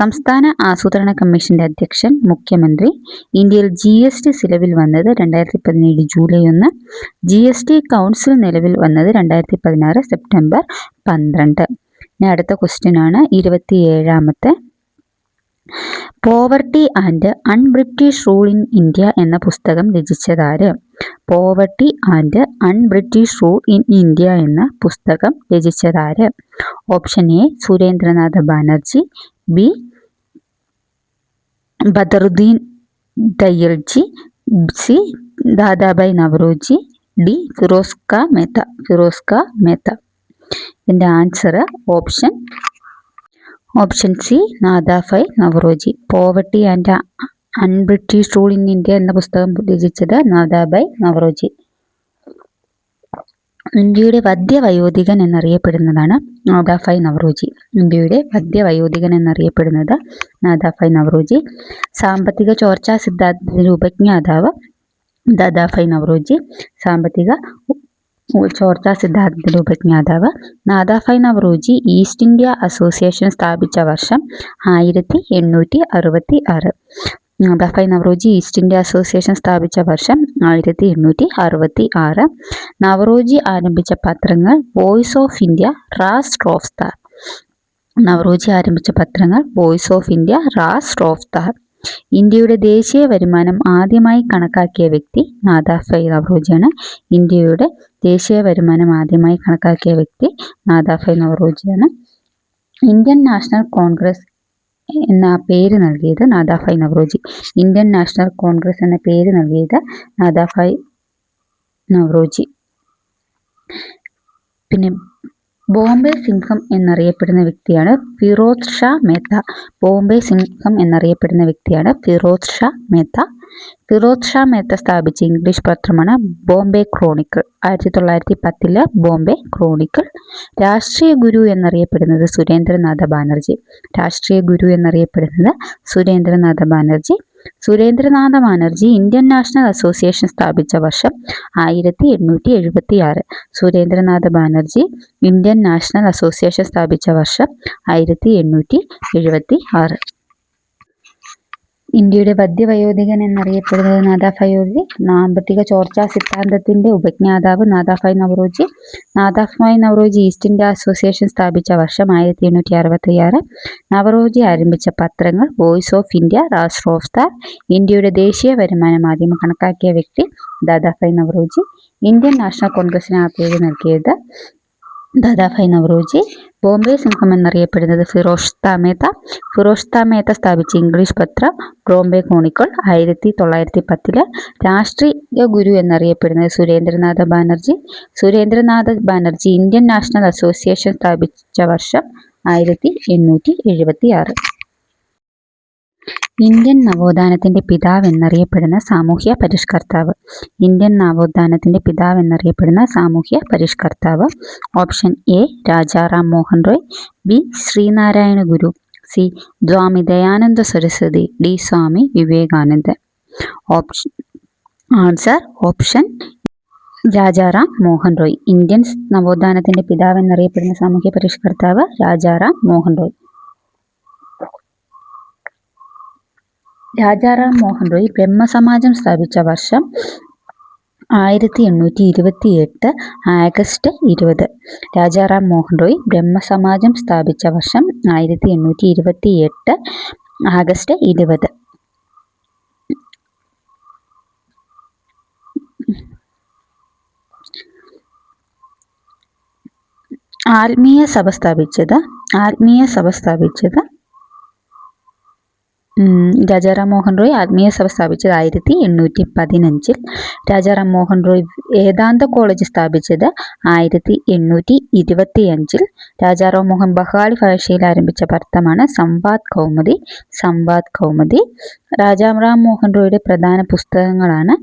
സംസ്ഥാന ആസൂത്രണ കമ്മീഷന്റെ അധ്യക്ഷൻ മുഖ്യമന്ത്രി. ഇന്ത്യയിൽ GST നിലവിൽ വന്നത് 2017 ജൂലൈ 1. GST കൗൺസിൽ നിലവിൽ വന്നത് 2016 സെപ്റ്റംബർ 12. ഇനി അടുത്ത ക്വസ്റ്റ്യൻ ആണ് 27ാമത്തെ. Poverty and unBritish rule in India എന്ന പുസ്തകം രചിച്ചതാര്? Poverty and unBritish rule in India എന്ന പുസ്തകം രചിച്ചതാര്? Option A Surendranath Banerjee, B Badruddin Tyabji, C Dadabhai Naoroji, D Feroz Shah Mehta. ഇതിൻ്റെ answer option C Dadabhai Naoroji. Poverty and unBritish rule in India എന്ന പുസ്തകം രചിച്ചത് ദാദാഭായ് നവറോജി. ഇന്ത്യയുടെ വദ്യവയോധികൻ എന്നറിയപ്പെടുന്നതാണ് ദാദാഭായ് നവറോജി. ഇന്ത്യയുടെ വദ്യവയോധികൻ എന്നറിയപ്പെടുന്നത് ദാദാഭായ് നവറോജി. സാമ്പത്തിക ചോർച്ചാ സിദ്ധാന്തത്തിന്റെ ഉപജ്ഞാതാവ് ദാദാഭായ് നവറോജി. സാമ്പത്തിക ചോർച്ചാ സിദ്ധാന്തത്തിന്റെ ഉപജ്ഞാതാവ് Dadabhai Naoroji. East India association സ്ഥാപിച്ച വർഷം 1866. Dadabhai Naoroji east India association സ്ഥാപിച്ച വർഷം 1866. നവറോജി ആരംഭിച്ച പത്രങ്ങൾ വോയിസ് ഓഫ് ഇന്ത്യ, രാഷ്ട്ര ഓഫ് സ്റ്റാർ. നവറോജി ആരംഭിച്ച പത്രങ്ങൾ വോയിസ് ഓഫ് ഇന്ത്യ, രാഷ്ട്ര ഓഫ് സ്റ്റാർ. ഇന്ത്യയുടെ ദേശീയ വരുമാനം ആദ്യമായി കണക്കാക്കിയ വ്യക്തി ദാദാഭായ് നവറോജിയാണ്. ഇന്ത്യയുടെ ദേശീയ വരുമാനം ആദ്യമായി കണക്കാക്കിയ വ്യക്തി ദാദാഭായ് നവറോജിയാണ്. ഇന്ത്യൻ നാഷണൽ കോൺഗ്രസ് എന്ന പേര് നൽകിയത് ദാദാഭായ് നവറോജി. ഇന്ത്യൻ നാഷണൽ കോൺഗ്രസ് എന്ന പേര് നൽകിയത് ദാദാഭായ് നവറോജി. പിന്നെ ബോംബെ സിംഹം എന്നറിയപ്പെടുന്ന വ്യക്തിയാണ് ഫിറോസ് ഷാ മേത്ത. ബോംബെ സിംഹം എന്നറിയപ്പെടുന്ന വ്യക്തിയാണ് ഫിറോസ് ഷാ മേത്ത. ഫിറോസ് ഷാ മേത്ത സ്ഥാപിച്ച ഇംഗ്ലീഷ് പത്രമാണ് ബോംബെ ക്രോണിക്കിൾ. 1910 ബോംബെ ക്രോണിക്കിൾ. രാഷ്ട്രീയ ഗുരു എന്നറിയപ്പെടുന്നത് സുരേന്ദ്രനാഥ ബാനർജി. രാഷ്ട്രീയ ഗുരു എന്നറിയപ്പെടുന്നത് Surendranath Banerjee. Surendranath Banerjee Indian national association സ്ഥാപിച്ച വർഷം 1876. Surendranath Banerjee Indian national association സ്ഥാപിച്ച വർഷം 1876. ഇന്ത്യയുടെ വദ്യവയോധികൻ എന്നറിയപ്പെടുന്നത് ദാദാഭായ് നവറോജി. സാമ്പത്തിക ചോർച്ചാ സിദ്ധാന്തത്തിന്റെ ഉപജ്ഞാതാവ് Dadabhai Naoroji. Dadabhai Naoroji east India association സ്ഥാപിച്ച വർഷം 1866. നവറോജി ആരംഭിച്ച പത്രങ്ങൾ വോയിസ് ഓഫ് ഇന്ത്യ, രാഷ്ട്ര ഓഫ് സ്റ്റാർ. ഇന്ത്യയുടെ ദേശീയ വരുമാനം ആദ്യം കണക്കാക്കിയ വ്യക്തി ദാദാഭായ് നവറോജി. ഇന്ത്യൻ നാഷണൽ കോൺഗ്രസിന് ആ പേര് നൽകിയത് ദാദാഭായ് നവറോജി. ബോംബെ സിംഹം എന്നറിയപ്പെടുന്നത് ഫിറോസ് ഷാ മേത്ത. ഫിറോസ് ഷാ മേത്ത സ്ഥാപിച്ച ഇംഗ്ലീഷ് പത്രം ബോംബെ ക്രോണിക്കിൾ 1910. രാഷ്ട്രീയ ഗുരു എന്നറിയപ്പെടുന്നത് Surendranath Banerjee. Surendranath Banerjee Indian national association സ്ഥാപിച്ച വർഷം 1876. ഇന്ത്യൻ നവോത്ഥാനത്തിന്റെ പിതാവ് എന്നറിയപ്പെടുന്ന സാമൂഹ്യ പരിഷ്കർത്താവ്. ഇന്ത്യൻ നവോത്ഥാനത്തിന്റെ പിതാവ് എന്നറിയപ്പെടുന്ന സാമൂഹ്യ പരിഷ്കർത്താവ്. Option A Rajaram Mohan Roy, B Sreenarayana Guru, C Swami Dayananda Saraswati, D Swami Vivekananda. Answer option Rajaram Mohan Roy. Indian നവോത്ഥാനത്തിന്റെ പിതാവ് എന്നറിയപ്പെടുന്ന സാമൂഹ്യ പരിഷ്കർത്താവ് രാജാറാം മോഹൻ റോയ്. രാജാറാം മോഹൻ റോയ് ബ്രഹ്മസമാജം സ്ഥാപിച്ച വർഷം 1828 ആഗസ്റ്റ് 20. രാജാറാം മോഹൻ റോയ് ബ്രഹ്മസമാജം സ്ഥാപിച്ച വർഷം 1828 ആഗസ്റ്റ് 20. ആത്മീയ സഭ സ്ഥാപിച്ചത് രാജാറാം മോഹൻ റോയ് ആത്മീയ സഭ സ്ഥാപിച്ചത് 1815. രാജാറാം മോഹൻ റോയ് വേദാന്ത കോളേജ് സ്ഥാപിച്ചത് 1825. രാജാറാം മോഹൻ ബംഗാളി ഭാഷയിൽ ആരംഭിച്ച പത്രമാണ് സംവാദ് കൗമുദി. രാജാറാം മോഹൻ റോയുടെ പ്രധാന പുസ്തകങ്ങളാണ്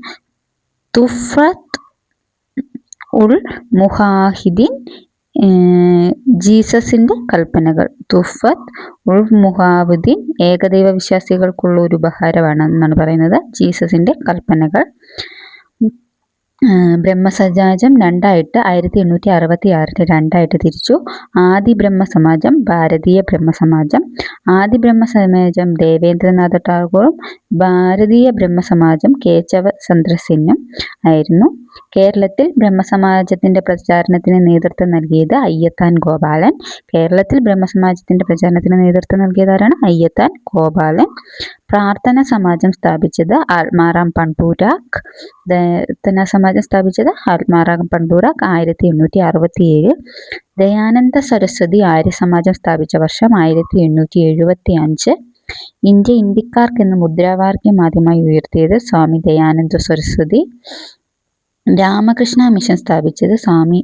തുഹ്ഫത്ത് ഉൽ മുജാഹിദീൻ, ജീസസിന്റെ കൽപ്പനകൾ. തുഹ്ഫത്ത് ഉൽ മുജാഹിദീൻ ഏകദൈവ വിശ്വാസികൾക്കുള്ള ഒരു ഉപഹാരമാണ് എന്നാണ് പറയുന്നത്. ജീസസിന്റെ കൽപ്പനകൾ. ബ്രഹ്മസമാജം രണ്ടായിട്ട് 1866 രണ്ടായിട്ട് തിരിച്ചു. ആദി ബ്രഹ്മസമാജം, ഭാരതീയ ബ്രഹ്മസമാജം. ആദി ബ്രഹ്മസമാജം ദേവേന്ദ്രനാഥ ടാഗോറും ഭാരതീയ ബ്രഹ്മസമാജം കേശവ ചന്ദ്ര സെന്നും ആയിരുന്നു. കേരളത്തിൽ ബ്രഹ്മസമാജത്തിന്റെ പ്രചാരണത്തിന് നേതൃത്വം നൽകിയത് അയ്യത്താൻ ഗോപാലൻ. കേരളത്തിൽ ബ്രഹ്മസമാജത്തിന്റെ പ്രചാരണത്തിന് നേതൃത്വം നൽകിയതാരാണ്? അയ്യത്താൻ ഗോപാലൻ. പ്രാർത്ഥന സമാജം സ്ഥാപിച്ചത് ആത്മാറാം പൺപൂരാഗ്. പ്രാർത്ഥന സമാജം സ്ഥാപിച്ചത് ആത്മാറാം പൺപൂരാഗ് 1867. ദയാനന്ദ സരസ്വതി ആര്യ സമാജം സ്ഥാപിച്ച വർഷം 1875. ഇന്ത്യ ഇന്ത്യക്കാർക്ക് എന്ന മുദ്രാവാക്യം ആദ്യമായി ഉയർത്തിയത് സ്വാമി ദയാനന്ദ സരസ്വതി. രാമകൃഷ്ണ മിഷൻ സ്ഥാപിച്ചത് സ്വാമി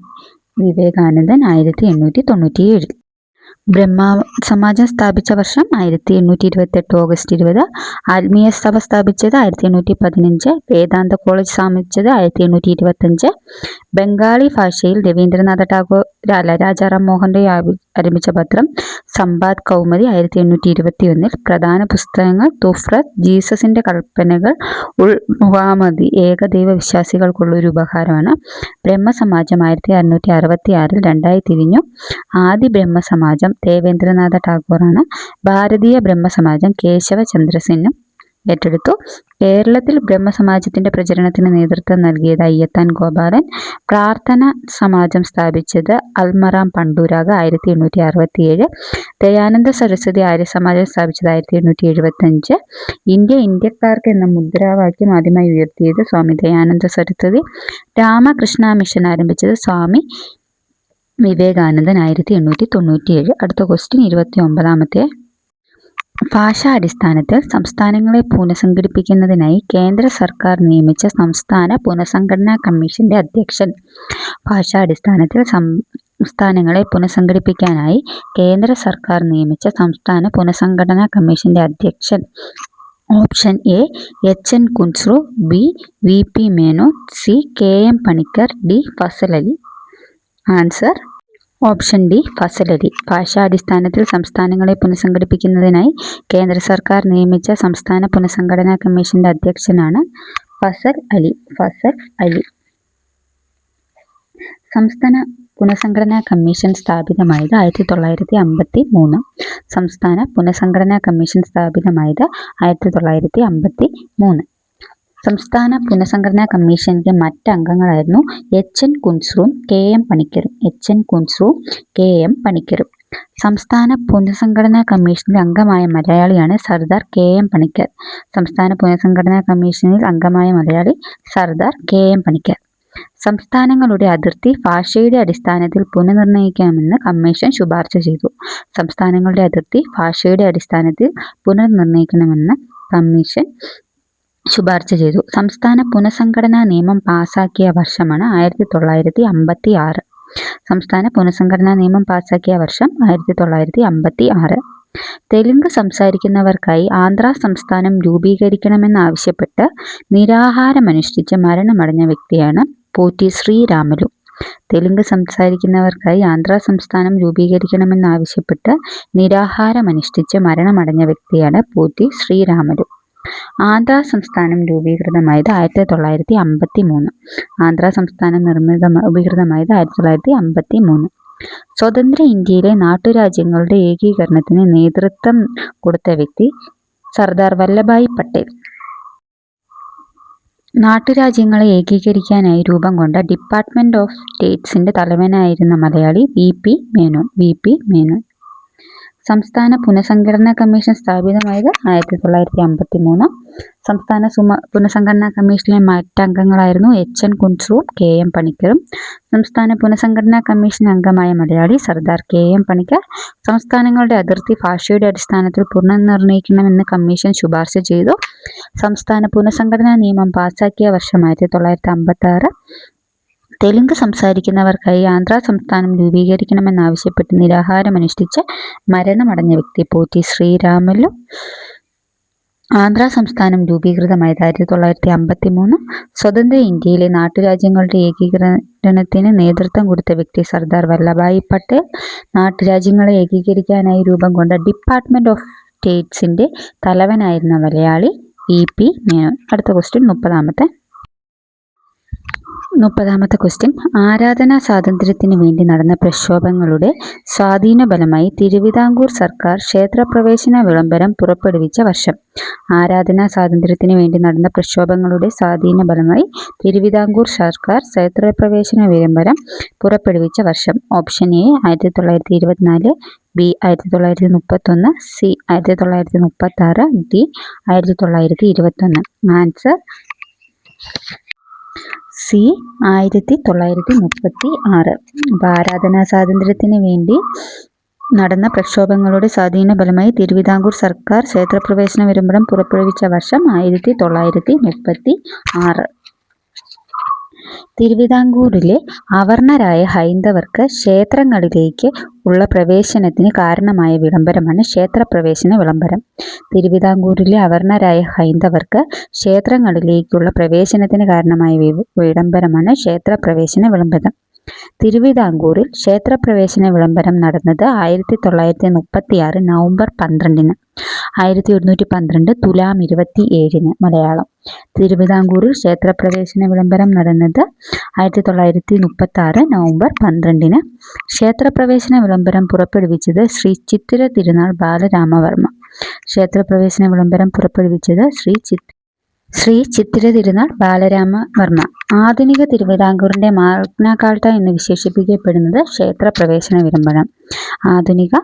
വിവേകാനന്ദൻ 1897. ബ്രഹ്മ സമാജം സ്ഥാപിച്ച വർഷം 1828 ഓഗസ്റ്റ് 20. ആത്മീയ സഭ സ്ഥാപിച്ചത് 1815. വേദാന്ത കോളേജ് സ്ഥാപിച്ചത് 1825. ബംഗാളി ഭാഷയിൽ രവീന്ദ്രനാഥ ടാഗോർ രാജാറാം മോഹൻ റോയ് ആരംഭിച്ച പത്രം സമ്പാദ് കൗമുദി 1821. പ്രധാന പുസ്തകങ്ങൾ തുഫ്രത്ത്, ജീസസിന്റെ കൽപ്പനകൾ, ഉൾ മുഹമ്മദി, ഏകദൈവ വിശ്വാസികൾക്കുള്ള ഒരു ഉപഹാരമാണ്. ബ്രഹ്മസമാജം 1666 രണ്ടായി തിരിഞ്ഞു. ആദി ബ്രഹ്മസമാജം ദേവേന്ദ്രനാഥ ടാഗോറാണ്. ഭാരതീയ ബ്രഹ്മസമാജം കേശവ ചന്ദ്ര സെന്നും ഏറ്റെടുത്തു. കേരളത്തിൽ ബ്രഹ്മസമാജത്തിന്റെ പ്രചരണത്തിന് നേതൃത്വം നൽകിയത് അയ്യത്താൻ ഗോപാലൻ. പ്രാർത്ഥന സമാജം സ്ഥാപിച്ചത് അൽമറാം പണ്ടൂരാഗ് 1867. ദയാനന്ദ സരസ്വതി ആര്യ സമാജം സ്ഥാപിച്ചത് 1875. ഇന്ത്യ ഇന്ത്യക്കാർക്ക് എന്ന മുദ്രാവാക്യം ആദ്യമായി ഉയർത്തിയത് സ്വാമി ദയാനന്ദ സരസ്വതി. രാമകൃഷ്ണ മിഷൻ ആരംഭിച്ചത് സ്വാമി വിവേകാനന്ദൻ 1897. അടുത്ത ക്വസ്റ്റ്യൻ 29. ഭാഷാടിസ്ഥാനത്തിൽ സംസ്ഥാനങ്ങളെ പുനഃസംഘടിപ്പിക്കുന്നതിനായി കേന്ദ്ര സർക്കാർ നിയമിച്ച സംസ്ഥാന പുനഃസംഘടനാ കമ്മീഷന്റെ അധ്യക്ഷൻ. ഭാഷാടിസ്ഥാനത്തിൽ സംസ്ഥാനങ്ങളെ പുനഃസംഘടിപ്പിക്കാനായി കേന്ദ്ര സർക്കാർ നിയമിച്ച സംസ്ഥാന പുനഃസംഘടനാ കമ്മീഷന്റെ അധ്യക്ഷൻ. Option A H N Kunzru, B V P Menon, C K M Panikkar, D Fazal Ali. Answer option D Fazal Ali. ഭാഷാടിസ്ഥാനത്തിൽ സംസ്ഥാനങ്ങളെ പുനഃസംഘടിപ്പിക്കുന്നതിനായി കേന്ദ്ര സർക്കാർ നിയമിച്ച സംസ്ഥാന പുനഃസംഘടനാ കമ്മീഷന്റെ അധ്യക്ഷനാണ് ഫസൽ അലി. ഫസൽ അലി. സംസ്ഥാന പുനഃസംഘടനാ കമ്മീഷൻ സ്ഥാപിതമായത് 1953. സംസ്ഥാന പുനഃസംഘടനാ കമ്മീഷൻ സ്ഥാപിതമായത് 1953. സംസ്ഥാന പുനഃസംഘടനാ കമ്മീഷന്റെ മറ്റ് അംഗങ്ങളായിരുന്നു എച്ച് എൻ കുൻസ്രുവും കെ എം പണിക്കരും. എച്ച് എൻ കുൻസ്രുവും കെ എം പണിക്കരും. സംസ്ഥാന പുനഃസംഘടനാ കമ്മീഷനിൽ അംഗമായ മലയാളിയാണ് സർദാർ കെ എം പണിക്കർ. സംസ്ഥാന പുനഃസംഘടനാ കമ്മീഷനിൽ അംഗമായ മലയാളി സർദാർ കെ എം പണിക്കർ. സംസ്ഥാനങ്ങളുടെ അതിർത്തി ഭാഷയുടെ അടിസ്ഥാനത്തിൽ പുനർനിർണയിക്കാമെന്ന് കമ്മീഷൻ ശുപാർശ ചെയ്തു. സംസ്ഥാനങ്ങളുടെ അതിർത്തി ഭാഷയുടെ അടിസ്ഥാനത്തിൽ പുനർനിർണയിക്കണമെന്ന് കമ്മീഷൻ ശുപാർശ ചെയ്തു. സംസ്ഥാന പുനഃസംഘടനാ നിയമം പാസാക്കിയ വർഷമാണ് 1956. സംസ്ഥാന പുനഃസംഘടനാ നിയമം പാസാക്കിയ വർഷം 1956. തെലുങ്ക് സംസാരിക്കുന്നവർക്കായി ആന്ധ്ര സംസ്ഥാനം രൂപീകരിക്കണമെന്നാവശ്യപ്പെട്ട് നിരാഹാരമനുഷ്ഠിച്ച് മരണമടഞ്ഞ വ്യക്തിയാണ് പോറ്റി ശ്രീരാമലു. തെലുങ്ക് സംസാരിക്കുന്നവർക്കായി ആന്ധ്ര സംസ്ഥാനം രൂപീകരിക്കണമെന്നാവശ്യപ്പെട്ട് നിരാഹാരമനുഷ്ഠിച്ച് മരണമടഞ്ഞ വ്യക്തിയാണ് പോറ്റി ശ്രീരാമലു. ആന്ധ്ര സംസ്ഥാനം രൂപീകൃതമായത് 1953. ആന്ധ്ര സംസ്ഥാനം രൂപീകൃതമായത് 1953. സ്വതന്ത്ര ഇന്ത്യയിലെ നാട്ടുരാജ്യങ്ങളുടെ ഏകീകരണത്തിന് നേതൃത്വം കൊടുത്ത വ്യക്തി സർദാർ വല്ലഭായ് പട്ടേൽ. നാട്ടുരാജ്യങ്ങളെ ഏകീകരിക്കാനായി രൂപം കൊണ്ട ഡിപ്പാർട്ട്മെന്റ് ഓഫ് സ്റ്റേറ്റ്സിന്റെ തലവനായിരുന്ന Malayali V P Menon. V P Menon. സംസ്ഥാന പുനഃസംഘടനാ കമ്മീഷൻ സ്ഥാപിതമായത് 1953. സംസ്ഥാന പുനഃസംഘടനാ കമ്മീഷനിലെ മറ്റംഗങ്ങളായിരുന്നു എച്ച് എൻ കുൻസ്രുവും കെ എം പണിക്കരും. സംസ്ഥാന പുനഃസംഘടനാ കമ്മീഷൻ അംഗമായ മലയാളി സർദാർ കെ എം പണിക്കർ. സംസ്ഥാനങ്ങളുടെ അതിർത്തി ഭാഷയുടെ അടിസ്ഥാനത്തിൽ പുനർനിർണയിക്കണമെന്ന് കമ്മീഷൻ ശുപാർശ ചെയ്തു. സംസ്ഥാന പുനഃസംഘടനാ നിയമം പാസാക്കിയ വർഷം 1956. തെലുങ്ക് സംസാരിക്കുന്നവർക്കായി ആന്ധ്ര സംസ്ഥാനം രൂപീകരിക്കണമെന്നാവശ്യപ്പെട്ട് നിരാഹാരമനുഷ്ഠിച്ച് മരണമടഞ്ഞ വ്യക്തി പോറ്റി ശ്രീരാമലു. ആന്ധ്ര സംസ്ഥാനം രൂപീകൃതമായത് 1953. സ്വതന്ത്ര ഇന്ത്യയിലെ നാട്ടുരാജ്യങ്ങളുടെ ഏകീകരണത്തിന് നേതൃത്വം കൊടുത്ത വ്യക്തി സർദാർ വല്ലഭായ് പട്ടേൽ. നാട്ടുരാജ്യങ്ങളെ ഏകീകരിക്കാനായി രൂപം കൊണ്ട ഡിപ്പാർട്ട്മെന്റ് ഓഫ് സ്റ്റേറ്റ്സിന്റെ തലവനായിരുന്ന മലയാളി വി പി മേനോൻ. അടുത്ത ക്വസ്റ്റ്യൻ 30. 30ാമത്തെ ക്വസ്റ്റ്യൻ. ആരാധനാ സ്വാതന്ത്ര്യത്തിന് വേണ്ടി നടന്ന പ്രക്ഷോഭങ്ങളുടെ സ്വാധീനഫലമായി തിരുവിതാംകൂർ സർക്കാർ ക്ഷേത്രപ്രവേശന വിളംബരം പുറപ്പെടുവിച്ച വർഷം. ആരാധനാ സ്വാതന്ത്ര്യത്തിന് വേണ്ടി നടന്ന പ്രക്ഷോഭങ്ങളുടെ സ്വാധീനഫലമായി തിരുവിതാംകൂർ സർക്കാർ ക്ഷേത്രപ്രവേശന വിളംബരം പുറപ്പെടുവിച്ച വർഷം. Option A 1924, B 1931, C 1936, D 1921. Answer C 1936. അപ്പോൾ ആരാധനാ സ്വാതന്ത്ര്യത്തിന് വേണ്ടി നടന്ന പ്രക്ഷോഭങ്ങളുടെ സ്വാധീനഫലമായി തിരുവിതാംകൂർ സർക്കാർ ക്ഷേത്രപ്രവേശന വിളംബരം പുറപ്പെടുവിച്ച വർഷം 1936. തിരുവിതാംകൂറിലെ അവർണ്ണരായ ഹൈന്ദവർക്ക് ക്ഷേത്രങ്ങളിലേക്ക് ഉള്ള പ്രവേശനത്തിന് കാരണമായ വിളംബരമാണ് ക്ഷേത്രപ്രവേശന വിളംബരം. തിരുവിതാംകൂറിലെ അവർണ്ണരായ ഹൈന്ദവർക്ക് ക്ഷേത്രങ്ങളിലേക്കുള്ള പ്രവേശനത്തിന് കാരണമായ വിളംബരമാണ് ക്ഷേത്രപ്രവേശന വിളംബരം. തിരുവിതാംകൂറിൽ ക്ഷേത്രപ്രവേശന വിളംബരം നടന്നത് 1936 നവംബർ 12-ന്, 1112 തുലാം 27-ന്. മലയാളം. തിരുവിതാംകൂറിൽ ക്ഷേത്രപ്രവേശന വിളംബരം നടന്നത് 1936 നവംബർ 12-ന്. ക്ഷേത്രപ്രവേശന വിളംബരം പുറപ്പെടുവിച്ചത് ശ്രീ ചിത്തിര തിരുനാൾ ബാലരാമവർമ്മ. ക്ഷേത്രപ്രവേശന വിളംബരം പുറപ്പെടുവിച്ചത് ശ്രീ ചിത്തിര തിരുനാൾ ബാലരാമവർമ്മ. ആധുനിക തിരുവിതാംകൂറിന്റെ മാഗ്ന കാർട്ട എന്ന് വിശേഷിപ്പിക്കപ്പെടുന്നത് ക്ഷേത്രപ്രവേശന വിളംബരം. ആധുനിക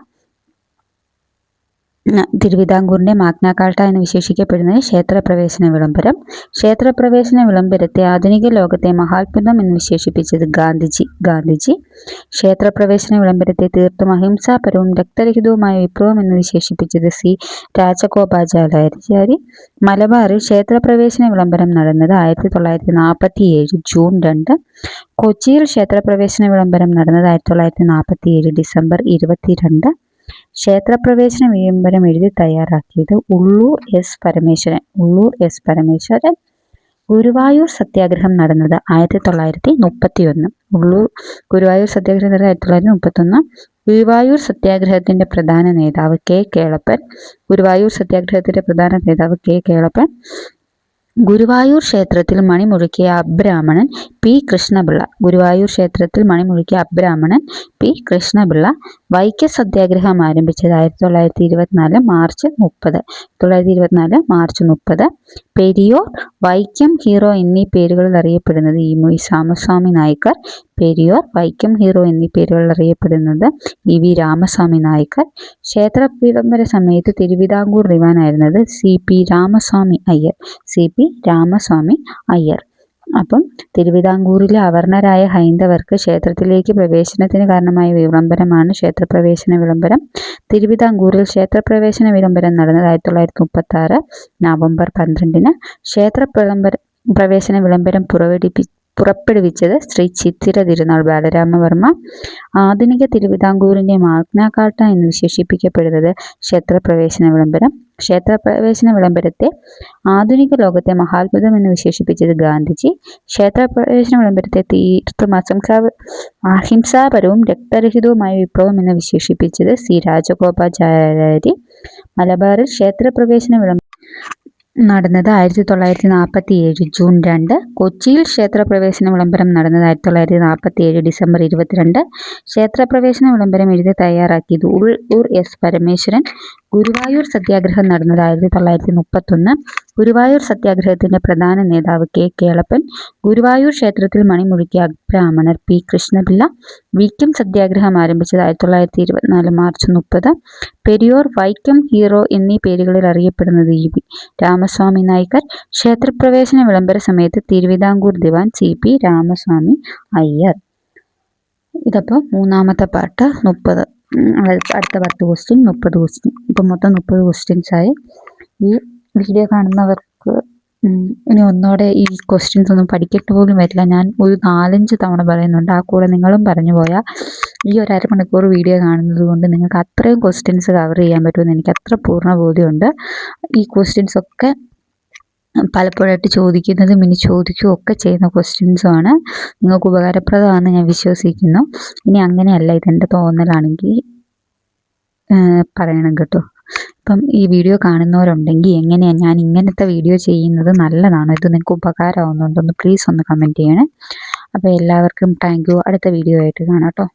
തിരുവിതാംകൂറിന്റെ മാഗ്ന കാർട്ട എന്ന് വിശേഷിക്കപ്പെടുന്നത് ക്ഷേത്രപ്രവേശന വിളംബരം. ക്ഷേത്രപ്രവേശന വിളംബരത്തെ ആധുനിക ലോകത്തെ മഹാത്ഭുതം എന്ന് വിശേഷിപ്പിച്ചത് ഗാന്ധിജി. ക്ഷേത്രപ്രവേശന വിളംബരത്തെ തീർത്തും അഹിംസാപരവും രക്തരഹിതവുമായ വിപ്ലവം എന്ന് വിശേഷിപ്പിച്ചത് സി രാജഗോപാലാചാരി. മലബാറിൽ ക്ഷേത്രപ്രവേശന വിളംബരം നടന്നത് 1947 ജൂൺ 2. കൊച്ചിയിൽ ക്ഷേത്രപ്രവേശന വിളംബരം നടന്നത് 1947 ഡിസംബർ 22. ക്ഷേത്രപ്രവേശന വിളംബരം എഴുതി തയ്യാറാക്കിയത് ഉള്ളൂർ എസ് പരമേശ്വരൻ. ഗുരുവായൂർ സത്യാഗ്രഹം നടന്നത് 1931. ഗുരുവായൂർ സത്യാഗ്രഹം നടന്നത് 1931. ഗുരുവായൂർ സത്യാഗ്രഹത്തിന്റെ പ്രധാന നേതാവ് കെ കേളപ്പൻ. ഗുരുവായൂർ ക്ഷേത്രത്തിൽ മണിമുഴക്കിയ അബ്രാഹ്മണൻ പി കൃഷ്ണപിള്ള. വൈക്കം സത്യാഗ്രഹം ആരംഭിച്ചത് 1924 മാർച്ച് 30. പെരിയോർ, വൈക്കം ഹീറോ എന്നീ പേരുകളിൽ അറിയപ്പെടുന്നത് ഇ വി രാമസ്വാമി നായ്ക്കർ. ക്ഷേത്ര വിളംബര സമയത്ത് തിരുവിതാംകൂർ ദിവാനായിരുന്നത് സി പി രാമസ്വാമി അയ്യർ. അപ്പം തിരുവിതാംകൂറിലെ അവർണ്ണരായ ഹൈന്ദവർക്ക് ക്ഷേത്രത്തിലേക്ക് പ്രവേശനത്തിന് കാരണമായ വിളംബരമാണ് ക്ഷേത്രപ്രവേശന വിളംബരം. തിരുവിതാംകൂറിൽ ക്ഷേത്രപ്രവേശന വിളംബരം നടന്നത് 1936 നവംബർ 12-ന്. ക്ഷേത്രപ്രവേശന വിളംബരം പുറപ്പെടുവിച്ചത് ശ്രീ ചിത്തിര തിരുനാൾ ബാലരാമവർമ്മ. ആധുനിക തിരുവിതാംകൂറിന്റെ മാഗ്ന കാർട്ട എന്ന് വിശേഷിപ്പിക്കപ്പെടുന്നത് ക്ഷേത്രപ്രവേശന വിളംബരം. ക്ഷേത്രപ്രവേശന വിളംബരത്തെ ആധുനിക ലോകത്തെ മഹാത്ഭുതം എന്ന് വിശേഷിപ്പിച്ചത് ഗാന്ധിജി. ക്ഷേത്രപ്രവേശന വിളംബരത്തെ തീർത്തും അഹിംസാപരവും രക്തരഹിതവുമായ വിപ്ലവം എന്ന് വിശേഷിപ്പിച്ചത് സി രാജഗോപാലാചാരി. മലബാറിൽ ക്ഷേത്രപ്രവേശന വിളംബരം നടന്നത് 1947 ജൂൺ 2. കൊച്ചിയിൽ ക്ഷേത്രപ്രവേശന വിളംബരം നടന്നത് 1947 ഡിസംബർ 22. ക്ഷേത്രപ്രവേശന വിളംബരം എഴുതി തയ്യാറാക്കിയത് ഉള്ളൂർ എസ് പരമേശ്വരൻ. ഗുരുവായൂർ സത്യാഗ്രഹം നടന്നത് 1931. ഗുരുവായൂർ സത്യാഗ്രഹത്തിന്റെ പ്രധാന നേതാവ് കെ കേളപ്പൻ. ഗുരുവായൂർ ക്ഷേത്രത്തിൽ മണിമുഴക്കിയ അബ്രാഹ്മണർ പി കൃഷ്ണപിള്ള. വൈക്കം സത്യാഗ്രഹം ആരംഭിച്ചത് 1924 മാർച്ച് 30. പെരിയോർ, വൈക്കം ഹീറോ എന്നീ പേരുകളിൽ അറിയപ്പെടുന്നത് ഇ വി രാമസ്വാമി നായ്ക്കർ. ക്ഷേത്രപ്രവേശന വിളംബര സമയത്ത് തിരുവിതാംകൂർ ദിവാൻ സി പി രാമസ്വാമി അയ്യർ. ഇതപ്പോൾ മൂന്നാമത്തെ പാർട്ട് 30. അടുത്ത 10 ക്വസ്റ്റ്യൻ 30 ക്വസ്റ്റ്യൻ. ഇപ്പം മൊത്തം 30 ക്വസ്റ്റ്യൻസായി. ഈ വീഡിയോ കാണുന്നവർക്ക് ഇനി ഒന്നോടെ ഈ ക്വസ്റ്റ്യൻസ് ഒന്നും പഠിക്കട്ട് പോലും വരില്ല. ഞാൻ ഒരു 4-5 തവണ പറയുന്നുണ്ട്. ആ കൂടെ നിങ്ങളും പറഞ്ഞു പോയാൽ ഈ ഒരു അരമണിക്കൂർ വീഡിയോ കാണുന്നത് കൊണ്ട് നിങ്ങൾക്ക് അത്രയും ക്വസ്റ്റ്യൻസ് കവർ ചെയ്യാൻ പറ്റുമെന്ന് എനിക്ക് അത്ര പൂർണ്ണ ബോധ്യമുണ്ട്. ഈ ക്വസ്റ്റ്യൻസൊക്കെ പലപ്പോഴായിട്ട് ചോദിക്കുന്നതും ഇനി ചോദിക്കുകയും ഒക്കെ ചെയ്യുന്ന ക്വസ്റ്റ്യൻസുമാണ്. നിങ്ങൾക്ക് ഉപകാരപ്രദമാണെന്ന് ഞാൻ വിശ്വസിക്കുന്നു. ഇനി അങ്ങനെയല്ല, ഇതെൻ്റെ തോന്നലാണെങ്കിൽ പറയണം കേട്ടോ. ഇപ്പം ഈ വീഡിയോ കാണുന്നവരുണ്ടെങ്കിൽ എങ്ങനെയാണ് ഞാൻ ഇങ്ങനത്തെ വീഡിയോ ചെയ്യുന്നത് നല്ലതാണോ, ഇത് നിങ്ങൾക്ക് ഉപകാരമാകുന്നുണ്ടോ എന്ന് പ്ലീസ് ഒന്ന് കമൻറ്റ് ചെയ്യണേ. അപ്പോൾ എല്ലാവർക്കും താങ്ക് യു. അടുത്ത വീഡിയോ ആയിട്ട് കാണാം കേട്ടോ.